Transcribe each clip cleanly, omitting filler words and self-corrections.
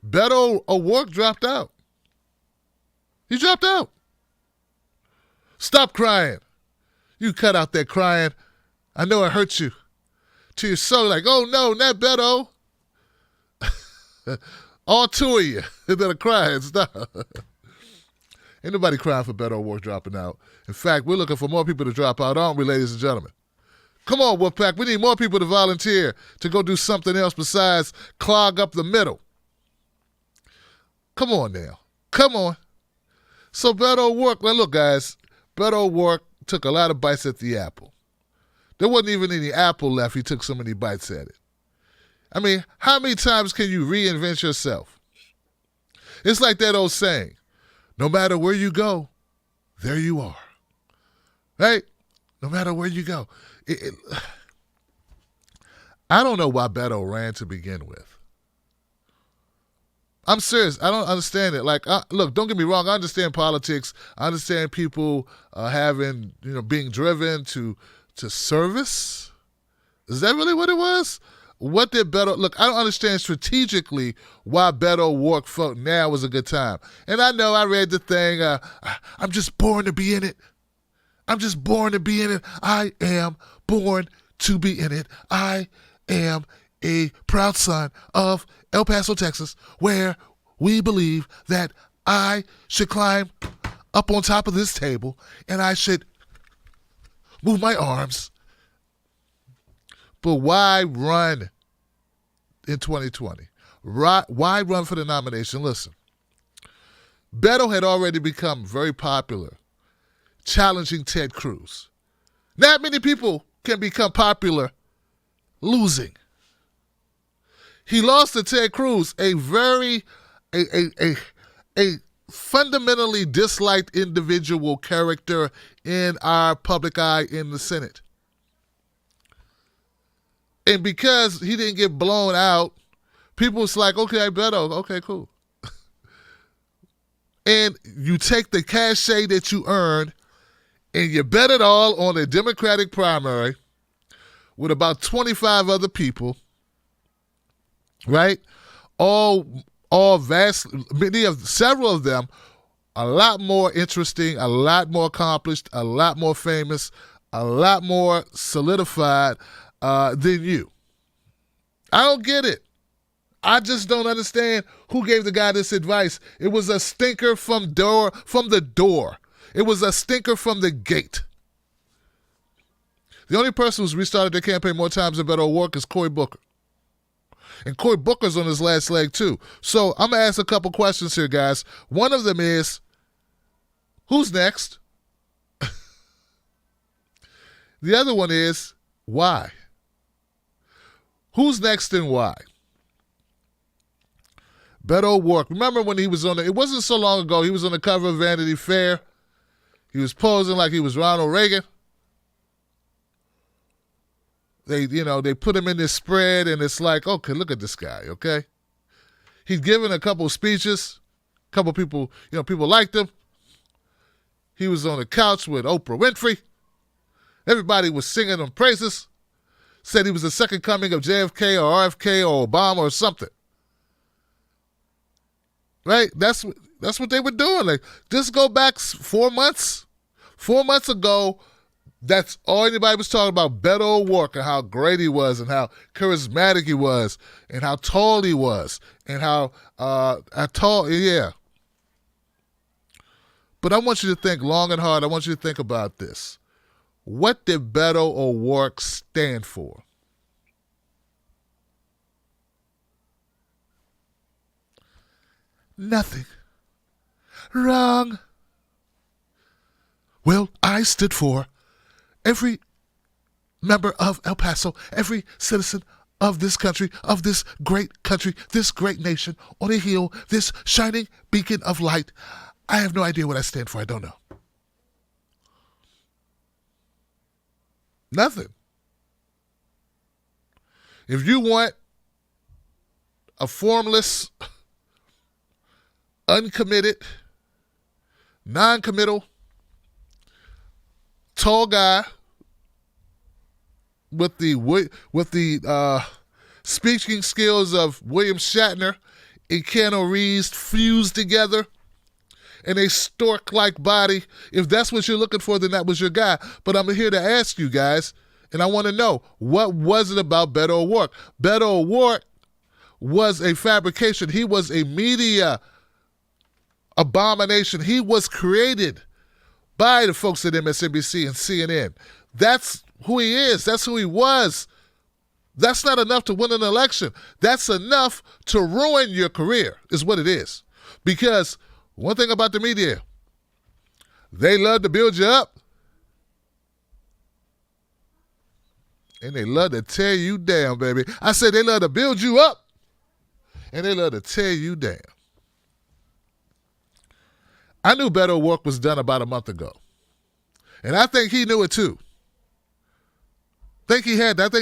Beto O'Rourke dropped out. He dropped out. Stop crying. You cut out that crying. I know it hurts you. To your soul, like, oh no, not Beto. All two of you that are crying. Stop. Ain't nobody crying for Beto O'Rourke dropping out. In fact, we're looking for more people to drop out, aren't we, ladies and gentlemen? Come on, Wolfpack. We need more people to volunteer to go do something else besides clog up the middle. Come on now. Come on. So Beto O'Rourke, now look, guys, Beto O'Rourke took a lot of bites at the apple. There wasn't even any apple left. He took so many bites at it. I mean, how many times can you reinvent yourself? It's like that old saying, no matter where you go, there you are. Right? No matter where you go. I don't know why Beto ran to begin with. I'm serious. I don't understand it. Like, look, don't get me wrong. I understand politics. I understand people being driven to service. Is that really what it was? What did Beto... Look, I don't understand strategically why Beto O'Rourke felt now was a good time. And I know I read the thing, I'm just born to be in it. I'm just born to be in it. I am born to be in it. I am a proud son of El Paso, Texas, where we believe that I should climb up on top of this table and I should move my arms. But why run in 2020? Why run for the nomination? Listen, Beto had already become very popular challenging Ted Cruz. Not many people can become popular losing. He lost to Ted Cruz, a fundamentally disliked individual character in our public eye in the Senate. And because he didn't get blown out, people was like, okay, Beto, okay, cool. And you take the cachet that you earned and you bet it all on a Democratic primary with about 25 other people, right? All several of them a lot more interesting, a lot more accomplished, a lot more famous, a lot more solidified than you. I don't get it. I just don't understand who gave the guy this advice. It was a stinker from the door. It was a stinker from the gate. The only person who's restarted their campaign more times than Beto O'Rourke is Cory Booker. And Cory Booker's on his last leg too. So I'm going to ask a couple questions here, guys. One of them is, who's next? The other one is, why? Who's next and why? Beto O'Rourke. Remember when he was it wasn't so long ago, he was on the cover of Vanity Fair. He was posing like he was Ronald Reagan. They put him in this spread, and it's like, okay, look at this guy, okay? He'd given a couple of speeches. A couple of people, people liked him. He was on the couch with Oprah Winfrey. Everybody was singing him praises. Said he was the second coming of JFK or RFK or Obama or something. Right? That's what they were doing. Like, just go back 4 months. 4 months ago, that's all anybody was talking about, Beto O'Rourke, and how great he was, and how charismatic he was, and how tall he was, and how tall, yeah. But I want you to think long and hard. I want you to think about this. What did Beto O'Rourke stand for? Nothing. Wrong. Well, I stood for every member of El Paso, every citizen of this country, this great nation, on a hill, this shining beacon of light. I have no idea what I stand for. I don't know. Nothing. If you want a formless, uncommitted, non-committal, tall guy with the speaking skills of William Shatner and Keanu Reeves fused together and a stork-like body. If that's what you're looking for, then that was your guy. But I'm here to ask you guys, and I want to know, what was it about Beto O'Rourke? Beto O'Rourke was a fabrication. He was a media abomination. He was created by the folks at MSNBC and CNN. That's who he is. That's who he was. That's not enough to win an election. That's enough to ruin your career, is what it is. Because one thing about the media, they love to build you up, and they love to tear you down, baby. I said they love to build you up, and they love to tear you down. I knew Beto O'Rourke was done about a month ago, and I think he knew it too. I think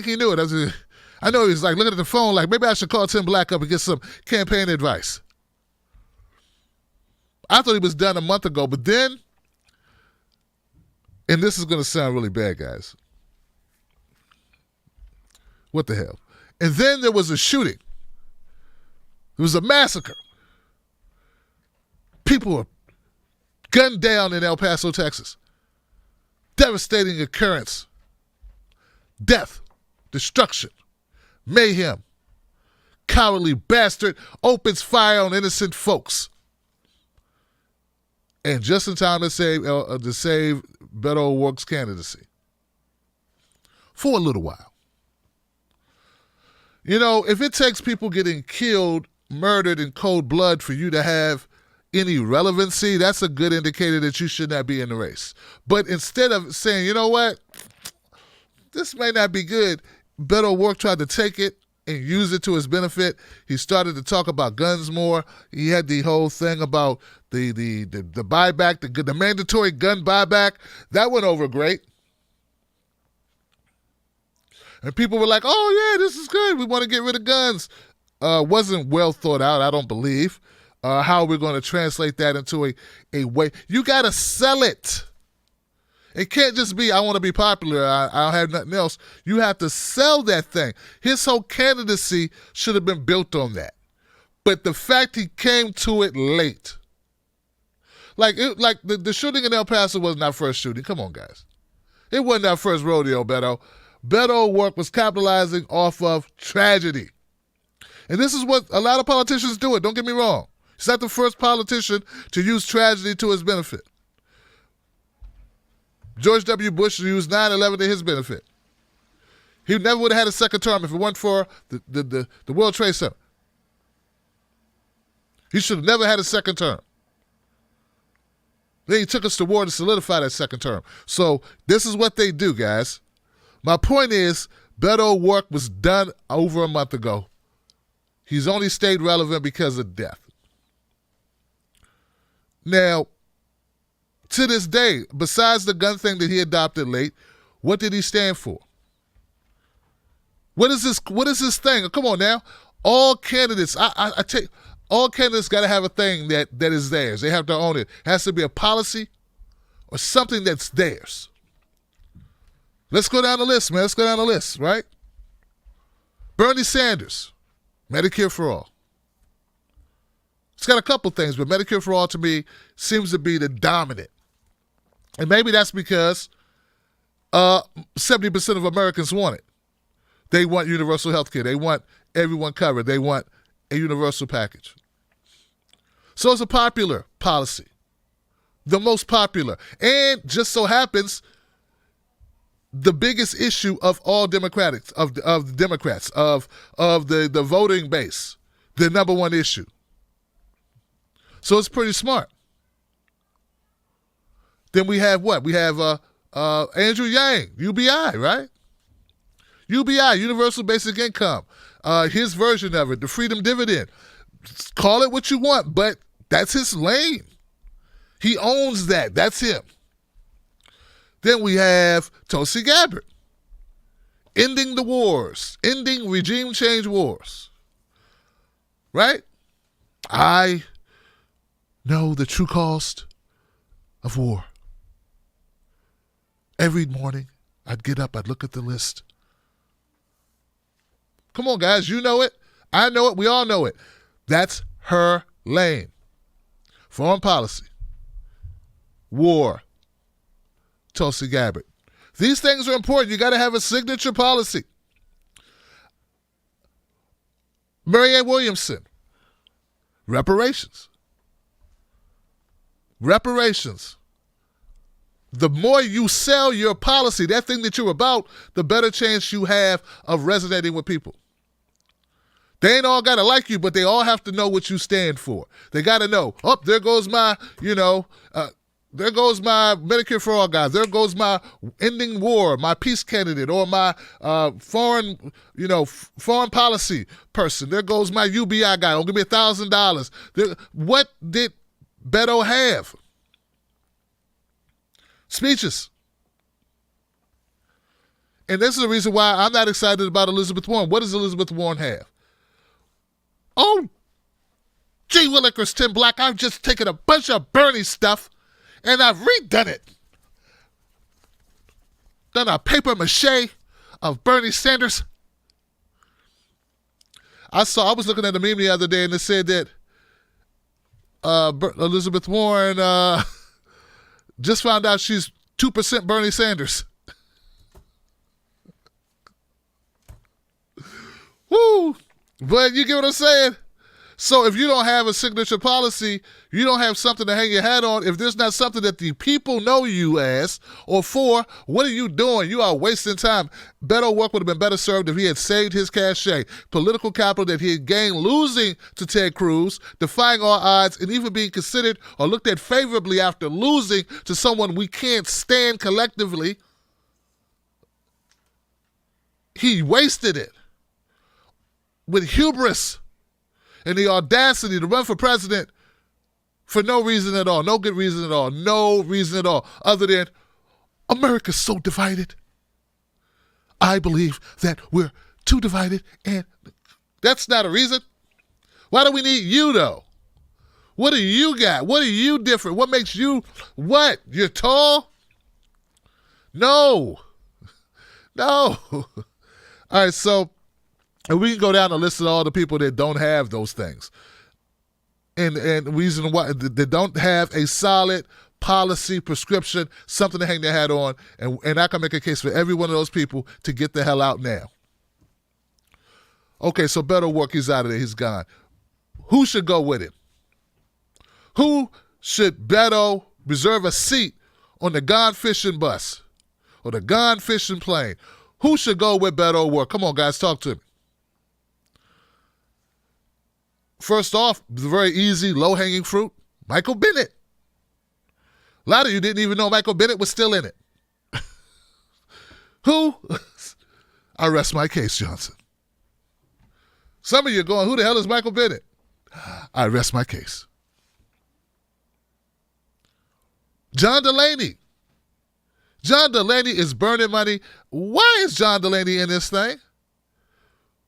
he knew it. I know he was like looking at the phone like, maybe I should call Tim Black up and get some campaign advice. I thought he was done a month ago, but then, and this is going to sound really bad, guys. What the hell? And then there was a shooting. There was a massacre. People were gunned down in El Paso, Texas. Devastating occurrence. Death, destruction, mayhem. Cowardly bastard opens fire on innocent folks. And just in time to save Beto O'Rourke's candidacy. For a little while. You know, if it takes people getting killed, murdered in cold blood for you to have any relevancy, that's a good indicator that you should not be in the race. But instead of saying, you know what, this may not be good, Beto O'Rourke tried to take it and use it to his benefit. He started to talk about guns more. He had the whole thing about the buyback, the mandatory gun buyback. That went over great. And people were like, oh, yeah, this is good. We want to get rid of guns. Wasn't well thought out, I don't believe. How we're going to translate that into a way. You got to sell it. It can't just be, I want to be popular, I don't have nothing else. You have to sell that thing. His whole candidacy should have been built on that. But the fact he came to it late. Like the shooting in El Paso wasn't our first shooting. Come on, guys. It wasn't our first rodeo, Beto. Beto O'Rourke was capitalizing off of tragedy. And this is what a lot of politicians do it. Don't get me wrong. He's not the first politician to use tragedy to his benefit. George W. Bush used 9/11 to his benefit. He never would have had a second term if it weren't for the World Trade Center. He should have never had a second term. Then he took us to war to solidify that second term. So this is what they do, guys. My point is, Beto O'Rourke was done over a month ago. He's only stayed relevant because of death. Now, to this day, besides the gun thing that he adopted late, what did he stand for? What is this thing? Come on now. All candidates, I take all candidates got to have a thing that is theirs. They have to own it. It has to be a policy or something that's theirs. Let's go down the list, man. Let's go down the list, right? Bernie Sanders, Medicare for all. It's got a couple things, but Medicare for all to me seems to be the dominant. And maybe that's because 70% of Americans want it. They want universal health care. They want everyone covered. They want a universal package. So it's a popular policy, the most popular. And just so happens, the biggest issue of all Democrats, of the Democrats, of the voting base, the number one issue. So it's pretty smart. Then we have what? We have Andrew Yang, UBI, right? UBI, Universal Basic Income. His version of it, the Freedom Dividend. Call it what you want, but that's his lane. He owns that. That's him. Then we have Tulsi Gabbard. Ending the wars. Ending regime change wars. Right? I know the true cost of war. Every morning, I'd get up, I'd look at the list. Come on, guys, you know it. I know it. We all know it. That's her lane. Foreign policy, war, Tulsi Gabbard. These things are important. You got to have a signature policy. Marianne Williamson, reparations. Reparations. The more you sell your policy, that thing that you're about, the better chance you have of resonating with people. They ain't all got to like you, but they all have to know what you stand for. They got to know, oh, there goes my, there goes my Medicare for All guy. There goes my ending war, my peace candidate, or my foreign policy person. There goes my UBI guy. Don't give me $1,000. What did Beto have? Speeches. And this is the reason why I'm not excited about Elizabeth Warren. What does Elizabeth Warren have? Oh, gee willikers, Tim Black, I've just taken a bunch of Bernie stuff and I've redone it. Done a paper mache of Bernie Sanders. I was looking at a meme the other day and it said that Elizabeth Warren just found out she's 2% Bernie Sanders. Woo! But you get what I'm saying? So if you don't have a signature policy, you don't have something to hang your hat on. If there's not something that the people know you as or for, what are you doing? You are wasting time. Beto O'Rourke would have been better served if he had saved his cachet, political capital that he had gained losing to Ted Cruz, defying all odds, and even being considered or looked at favorably after losing to someone we can't stand collectively. He wasted it with hubris and the audacity to run for president for no reason at all, no good reason at all, no reason at all, other than America's so divided. I believe that we're too divided, and that's not a reason. Why do we need you, though? What do you got? What are you different? What makes you, what? You're tall? No. No. All right, so and we can go down the list of all the people that don't have those things. And reason why they don't have a solid policy prescription, something to hang their hat on. And I can make a case for every one of those people to get the hell out now. Okay, so Beto O'Rourke, he's out of there. He's gone. Who should go with him? Who should Beto reserve a seat on the gone fishing bus or the gone fishing plane? Who should go with Beto O'Rourke? Come on, guys, talk to me. First off, the very easy, low-hanging fruit, Michael Bennet. A lot of you didn't even know Michael Bennet was still in it. Who? I rest my case, Johnson. Some of you are going, who the hell is Michael Bennet? I rest my case. John Delaney. John Delaney is burning money. Why is John Delaney in this thing?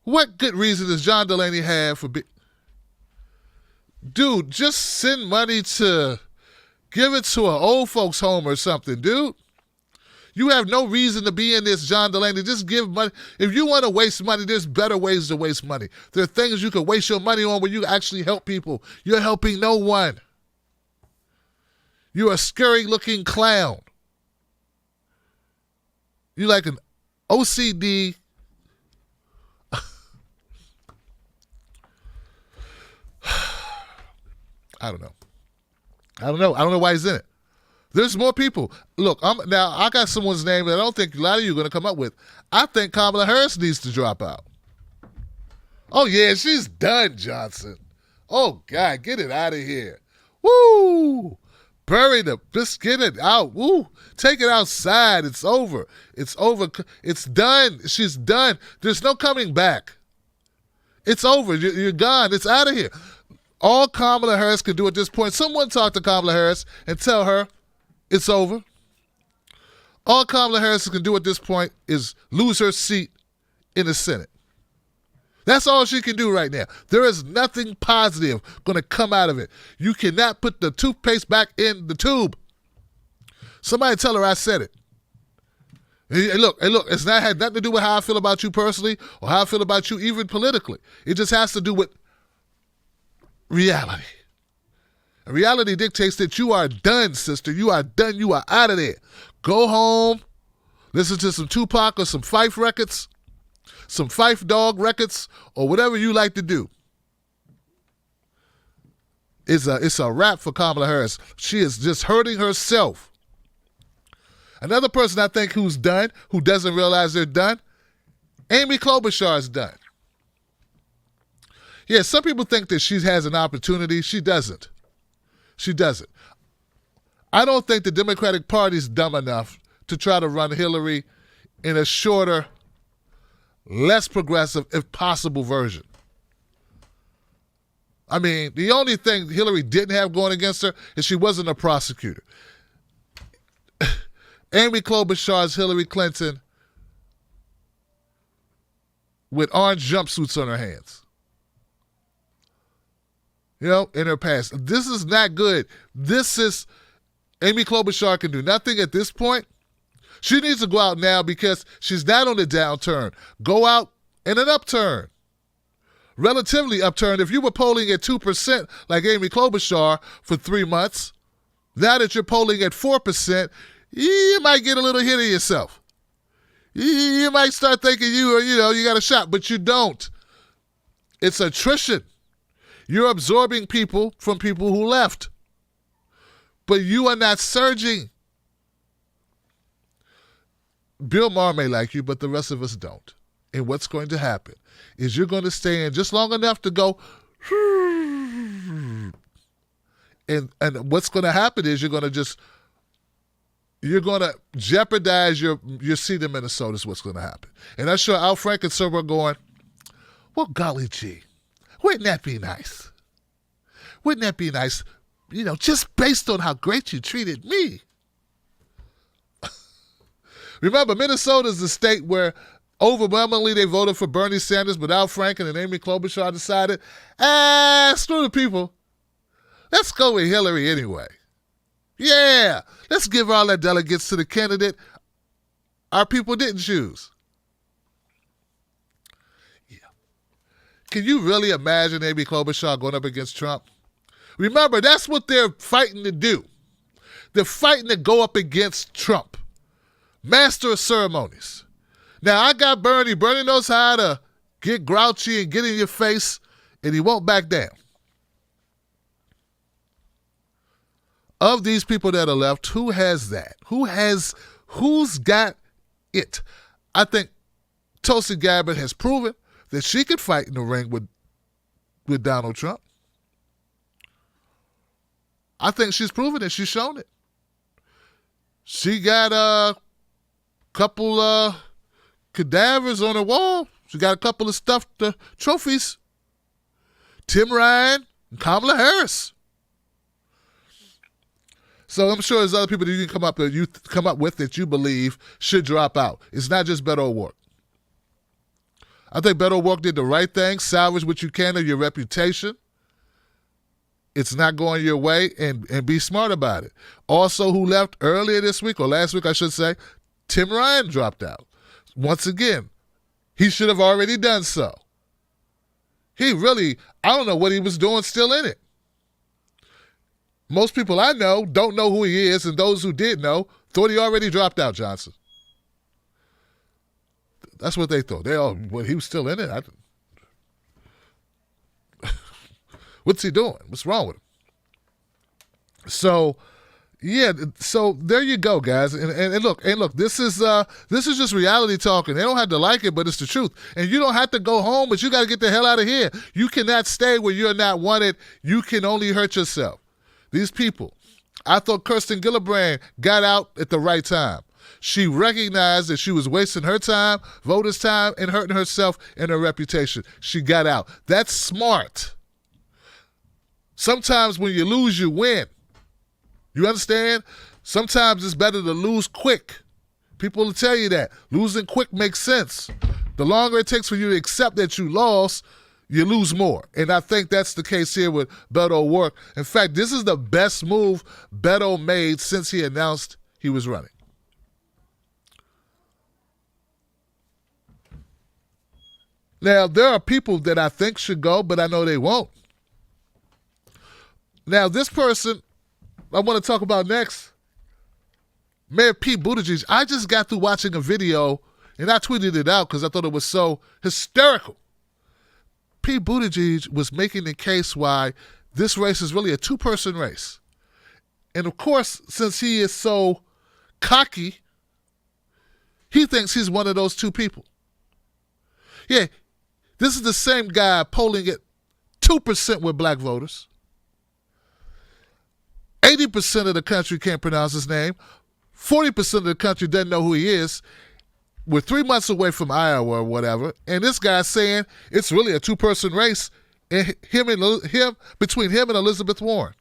What good reason does John Delaney have for Dude, just send money to, give it to an old folks home or something, dude. You have no reason to be in this, John Delaney. Just give money. If you want to waste money, there's better ways to waste money. There are things you can waste your money on where you actually help people. You're helping no one. You're a scary-looking clown. You're like an OCD I don't know why he's in it. There's more people. Look, I got someone's name that I don't think a lot of you are going to come up with. I think Kamala Harris needs to drop out. Oh, yeah, she's done, Johnson. Oh, God, get it out of here. Woo! Bury the, just get it out. Woo! Take it outside. It's over. It's over. It's done. She's done. There's no coming back. It's over. You're gone. It's out of here. All Kamala Harris can do at this point, someone talk to Kamala Harris and tell her it's over. All Kamala Harris can do at this point is lose her seat in the Senate. That's all she can do right now. There is nothing positive going to come out of it. You cannot put the toothpaste back in the tube. Somebody tell her I said it. Hey, look, it's not had nothing to do with how I feel about you personally or how I feel about you even politically. It just has to do with reality. And reality dictates that you are done, sister. You are done. You are out of there. Go home, listen to some Tupac or some Fife records, some Fife Dog records, or whatever you like to do. It's a wrap for Kamala Harris. She is just hurting herself. Another person I think who's done, who doesn't realize they're done, Amy Klobuchar is done. Yeah, some people think that she has an opportunity. She doesn't. She doesn't. I don't think the Democratic Party is dumb enough to try to run Hillary in a shorter, less progressive, if possible, version. I mean, the only thing Hillary didn't have going against her is she wasn't a prosecutor. Amy Klobuchar's Hillary Clinton with orange jumpsuits on her hands. In her past. This is not good. Amy Klobuchar can do nothing at this point. She needs to go out now because she's not on the downturn. Go out in an upturn. Relatively upturn. If you were polling at 2% like Amy Klobuchar for 3 months, now that you're polling at 4%, you might get a little hit of yourself. You might start thinking you got a shot, but you don't. It's attrition. You're absorbing people from people who left. But you are not surging. Bill Maher may like you, but the rest of us don't. And what's going to happen is you're going to stay in just long enough to go, and what's going to happen is you're going to jeopardize your seat in Minnesota is what's going to happen. And I'm sure Al Franken are going, well, golly gee, wouldn't that be nice? Wouldn't that be nice? Just based on how great you treated me. Remember, Minnesota is the state where overwhelmingly they voted for Bernie Sanders, but Al Franken and Amy Klobuchar decided, screw the people. Let's go with Hillary anyway. Yeah, let's give all our delegates to the candidate our people didn't choose. Yeah. Can you really imagine Amy Klobuchar going up against Trump? Remember, that's what they're fighting to do. They're fighting to go up against Trump. Master of ceremonies. Now, I got Bernie. Bernie knows how to get grouchy and get in your face, and he won't back down. Of these people that are left, who has that? Who's got it? I think Tulsi Gabbard has proven that she could fight in the ring with Donald Trump. I think she's proven it. She's shown it. She got a couple cadavers on her wall. She got a couple of stuffed trophies. Tim Ryan and Kamala Harris. So I'm sure there's other people that you come up with that you believe should drop out. It's not just Beto O'Rouke. I think Beto O'Rouke did the right thing. Salvage what you can of your reputation. It's not going your way, and be smart about it. Also, who left earlier this week, or last week I should say, Tim Ryan dropped out. Once again, he should have already done so. I don't know what he was doing still in it. Most people I know don't know who he is, and those who did know thought he already dropped out, Johnson. That's what they thought. He was still in it. What's he doing? What's wrong with him? So, yeah. So there you go, guys. And look. This is just reality talking. They don't have to like it, but it's the truth. And you don't have to go home, but you got to get the hell out of here. You cannot stay where you're not wanted. You can only hurt yourself. These people. I thought Kirsten Gillibrand got out at the right time. She recognized that she was wasting her time, voters' time, and hurting herself and her reputation. She got out. That's smart. Sometimes when you lose, you win. You understand? Sometimes it's better to lose quick. People will tell you that. Losing quick makes sense. The longer it takes for you to accept that you lost, you lose more. And I think that's the case here with Beto O'Rouke. In fact, this is the best move Beto made since he announced he was running. Now, there are people that I think should go, but I know they won't. Now, this person I want to talk about next, Mayor Pete Buttigieg. I just got through watching a video, and I tweeted it out because I thought it was so hysterical. Pete Buttigieg was making the case why this race is really a two-person race. And, of course, since he is so cocky, he thinks he's one of those two people. Yeah, this is the same guy polling at 2% with black voters. 80% of the country can't pronounce his name. 40% of the country doesn't know who he is. We're 3 months away from Iowa or whatever, and this guy's saying it's really a two-person race between him and Elizabeth Warren.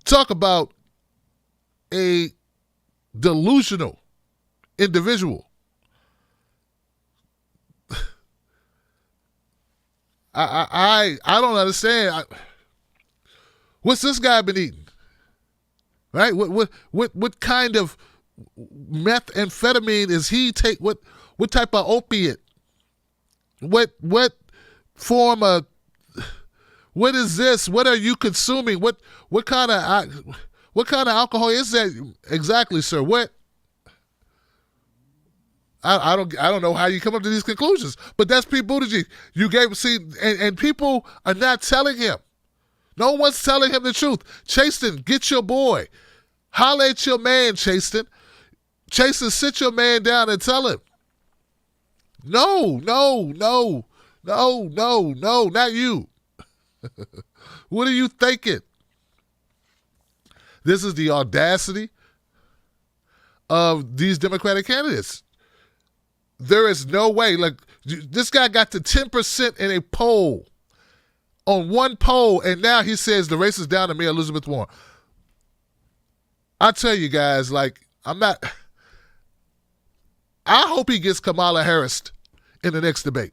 Talk about a delusional individual. I don't understand. What's this guy been eating? Right? What kind of methamphetamine is he take? What type of opiate? What form of? What is this? What are you consuming? What kind of alcohol is that exactly, sir? What? I don't know how you come up to these conclusions, but that's Pete Buttigieg. And people are not telling him. No one's telling him the truth. Chasten, get your boy. Holler at your man, Chasten. Chasten, sit your man down and tell him. No, not you. What are you thinking? This is the audacity of these Democratic candidates. There is no way. Like, this guy got to 10% in a poll, on one poll, and now he says the race is down to me, Elizabeth Warren. I tell you guys, like, I hope he gets Kamala Harris in the next debate.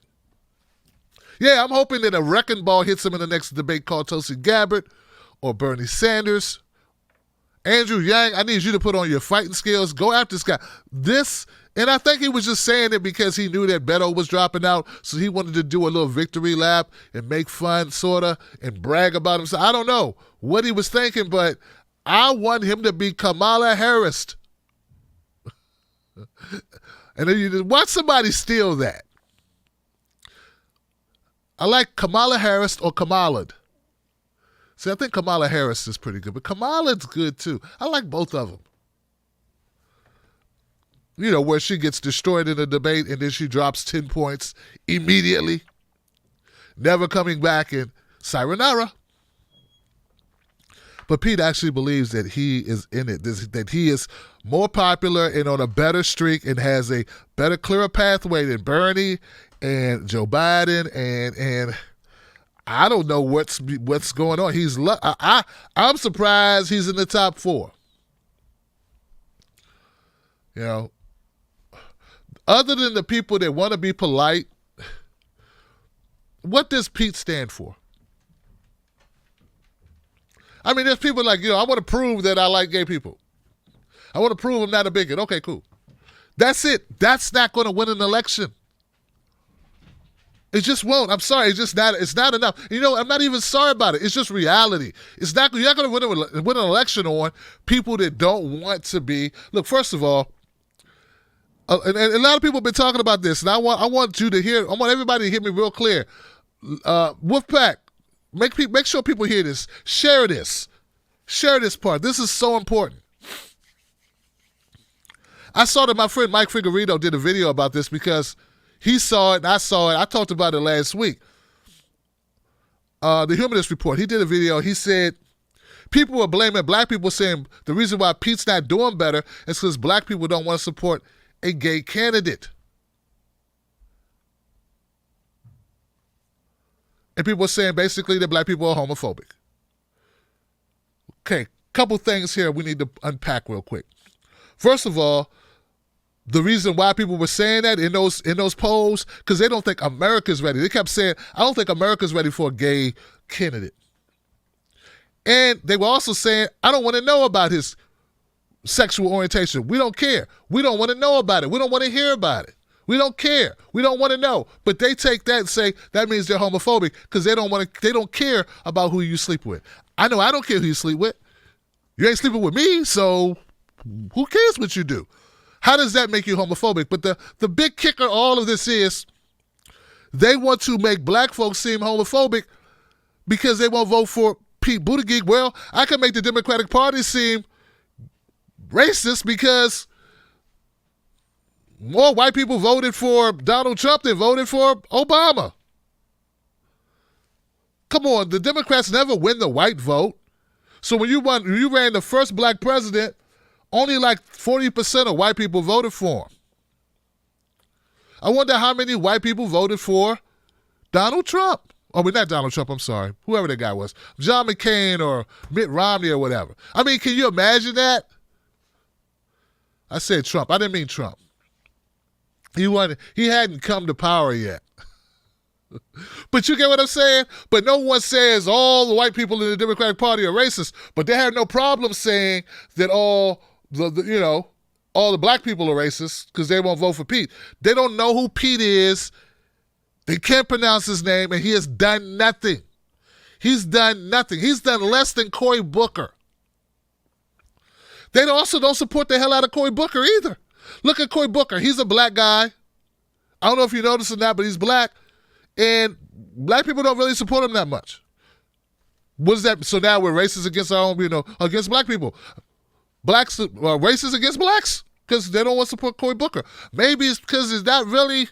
Yeah, I'm hoping that a wrecking ball hits him in the next debate called Tulsi Gabbard or Bernie Sanders. Andrew Yang, I need you to put on your fighting skills. Go after this guy. And I think he was just saying it because he knew that Beto was dropping out, so he wanted to do a little victory lap and make fun, sort of, and brag about himself. I don't know what he was thinking, but I want him to be Kamala Harris. And then you watch somebody steal that. I like Kamala Harris or Kamala. See, I think Kamala Harris is pretty good, but Kamala's good too. I like both of them. You know, where she gets destroyed in a debate and then she drops 10 points immediately, never coming back, and sayonara. But Pete actually believes that he is in it, that he is more popular and on a better streak and has a better, clearer pathway than Bernie and Joe Biden and I don't know what's going on. I'm surprised he's in the top 4. You know, other than the people that want to be polite, what does Pete stand for? I mean, there's people like, I want to prove that I like gay people. I want to prove I'm not a bigot. Okay, cool. That's it. That's not going to win an election. It just won't. I'm sorry. It's not enough. I'm not even sorry about it. It's just reality. You're not going to win an election on people that don't want to be. Look, first of all, and a lot of people have been talking about this, and I want you to hear. I want everybody to hear me real clear. Wolfpack, make sure people hear this. Share this part. This is so important. I saw that my friend Mike Figueredo did a video about this because he saw it and I saw it. I talked about it last week. The Humanist Report. He did a video. He said people were blaming black people, saying the reason why Pete's not doing better is because black people don't want to support a gay candidate. And people are saying basically that black people are homophobic. Okay, couple things here we need to unpack real quick. First of all, the reason why people were saying that in those polls, because they don't think America's ready. They kept saying, I don't think America's ready for a gay candidate. And they were also saying, I don't want to know about his sexual orientation. We don't care. We don't want to know about it. We don't want to hear about it. We don't care. We don't want to know. But they take that and say that means they're homophobic because they don't care about who you sleep with. I know I don't care who you sleep with. You ain't sleeping with me, so who cares what you do? How does that make you homophobic? But the big kicker of all of this is they want to make black folks seem homophobic because they won't vote for Pete Buttigieg. Well, I can make the Democratic Party seem racist because more white people voted for Donald Trump than voted for Obama. Come on, the Democrats never win the white vote. So when you ran the first black president, only like 40% of white people voted for him. I wonder how many white people voted for Donald Trump. Oh, but not Donald Trump, I'm sorry. Whoever that guy was. John McCain or Mitt Romney or whatever. I mean, can you imagine that? I said Trump. I didn't mean Trump. He hadn't come to power yet. But you get what I'm saying? But no one says all the white people in the Democratic Party are racist. But they have no problem saying that all the black people are racist because they won't vote for Pete. They don't know who Pete is. They can't pronounce his name, and he has done nothing. He's done nothing. He's done less than Cory Booker. They also don't support the hell out of Cory Booker either. Look at Cory Booker. He's a black guy. I don't know if you noticed or not, but he's black. And black people don't really support him that much. What is that? So now we're racist against our own, against black people. Blacks are racist against blacks because they don't want to support Cory Booker. Maybe it's because it's not really,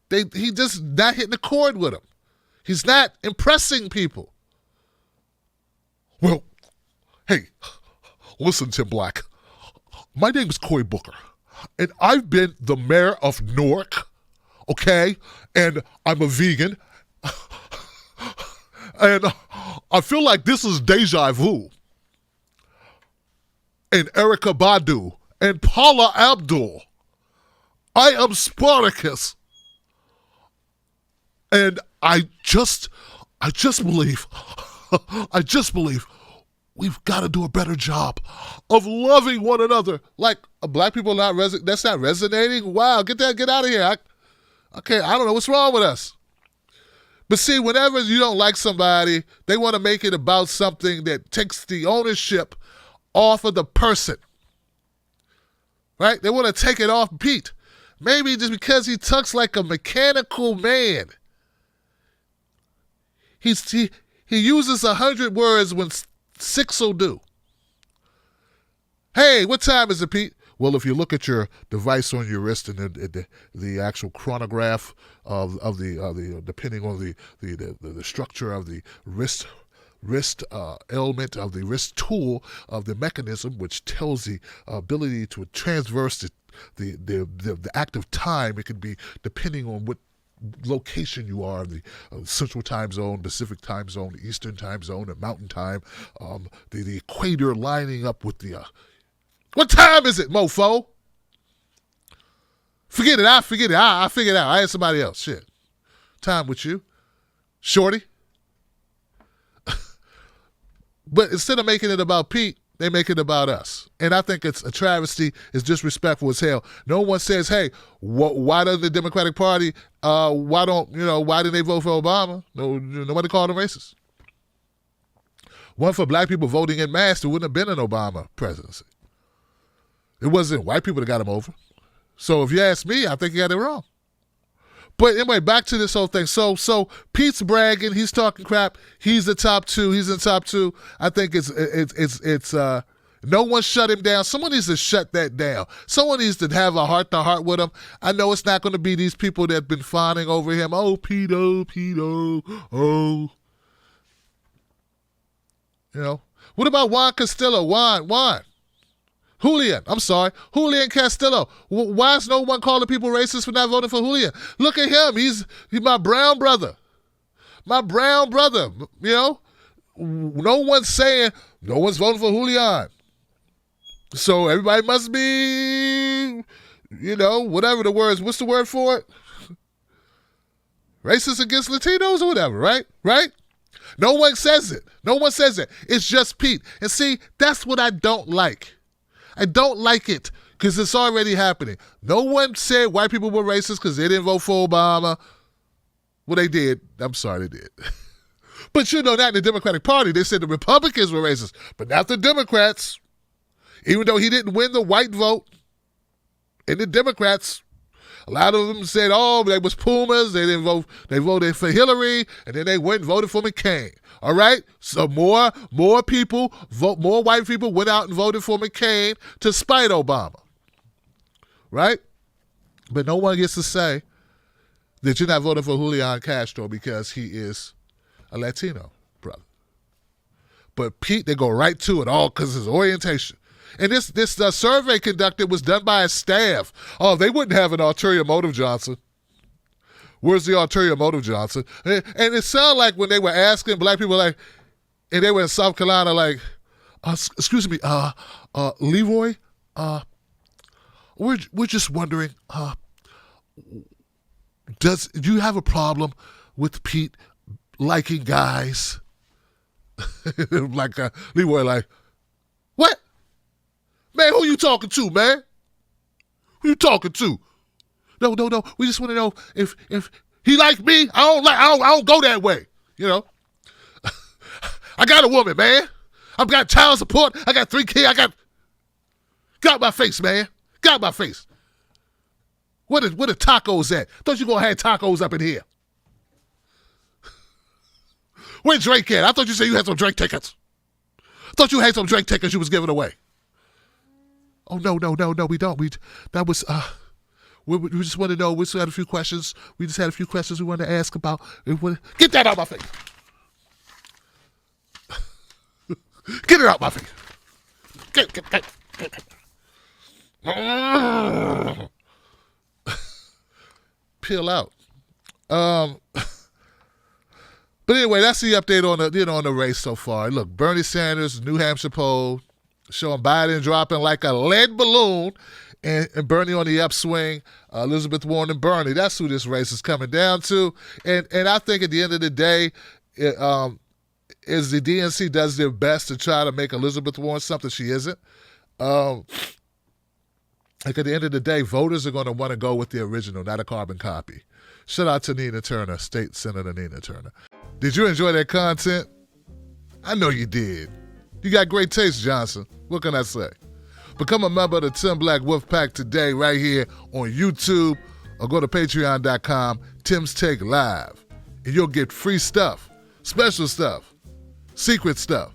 he just not hitting the chord with them. He's not impressing people. Well, hey, listen, Tim Black. My name is Cory Booker, and I've been the mayor of Newark, okay? And I'm a vegan. And I feel like this is deja vu. And Erykah Badu and Paula Abdul. I am Spartacus. And I just believe we've got to do a better job of loving one another. Like, black people that's not resonating? Wow, get out of here. I don't know what's wrong with us. But see, whenever you don't like somebody, they want to make it about something that takes the ownership off of the person. Right? They want to take it off Pete. Maybe just because he talks like a mechanical man. He uses 100 words when 6 will do. Hey, what time is it, Pete? Well, if you look at your device on your wrist and the actual chronograph of the depending on the structure of the wrist element of the wrist tool of the mechanism, which tells the ability to transverse the active time. It could be depending on what location you are, the Central Time Zone, Pacific Time Zone, Eastern Time Zone, and Mountain Time, the equator lining up with the... what time is it, mofo? Forget it. I figured it out. I had somebody else. Shit. Time with you. Shorty. But instead of making it about Pete, they make it about us. And I think it's a travesty. It's disrespectful as hell. No one says, hey, why doesn't the Democratic Party, why didn't they vote for Obama? No, nobody called them racist. One for black people voting en masse, there wouldn't have been an Obama presidency. It wasn't white people that got him over. So if you ask me, I think you got it wrong. But anyway, back to this whole thing. So Pete's bragging. He's talking crap. He's the top two. He's in top two. I think it's no one shut him down. Someone needs to shut that down. Someone needs to have a heart-to-heart with him. I know it's not going to be these people that have been fawning over him. Oh, Pete, oh. What about Juan Castillo? Juan. Julian Castillo. Why is no one calling people racist for not voting for Julian? Look at him. He's my brown brother. No one's voting for Julian. So everybody must be, whatever the words. What's the word for it? Racist against Latinos or whatever, right? Right? No one says it. It's just Pete. And see, that's what I don't like. I don't like it. Because it's already happening. No one said white people were racist because they didn't vote for Obama. Well, they did. I'm sorry, they did. But you know, not in the Democratic Party. They said the Republicans were racist, but not the Democrats. Even though he didn't win the white vote, and the Democrats, a lot of them said, oh, they was Pumas. They didn't vote. They voted for Hillary, and then they went and voted for McCain. All right? So more white people went out and voted for McCain to spite Obama. Right? But no one gets to say that you're not voting for Julian Castro because he is a Latino brother. But Pete, they go right to it all because of his orientation. And this survey conducted was done by a staff. Oh, they wouldn't have an ulterior motive, Johnson. Where's the ulterior motive, Johnson? And it sounded like when they were asking black people, like, and they were in South Carolina, like, excuse me, Leroy, we're just wondering, do you have a problem with Pete liking guys? Like Leroy, like, what? Man, who you talking to, man? Who you talking to? No. We just want to know if he like me. I don't go that way. You know. I got a woman, man. I've got child support. I got 3 kids. Got my face, man. Got my face. Where the tacos at? Thought you gonna have tacos up in here. Where Drake at? I thought you said you had some Drake tickets. Thought you had some Drake tickets you was giving away. Oh, no, we don't. We just want to know. We still had a few questions. We just had a few questions we wanted to ask about. Get that out of my face. Get it out my face. Get. Peel out. But anyway, that's the update on the race so far. Look, Bernie Sanders, New Hampshire poll, showing Biden dropping like a lead balloon, and Bernie on the upswing. Elizabeth Warren and Bernie. That's who this race is coming down to. And I think at the end of the day, as the DNC does their best to try to make Elizabeth Warren something she isn't. Like at the end of the day, voters are going to want to go with the original, not a carbon copy. Shout out to Nina Turner, State Senator Nina Turner. Did you enjoy that content? I know you did. You got great taste, Johnson. What can I say? Become a member of the Tim Black Wolf Pack today right here on YouTube, or go to patreon.com, Tim's Take Live, and you'll get free stuff, special stuff, secret stuff.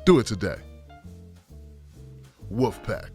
Do it today. Wolf Pack.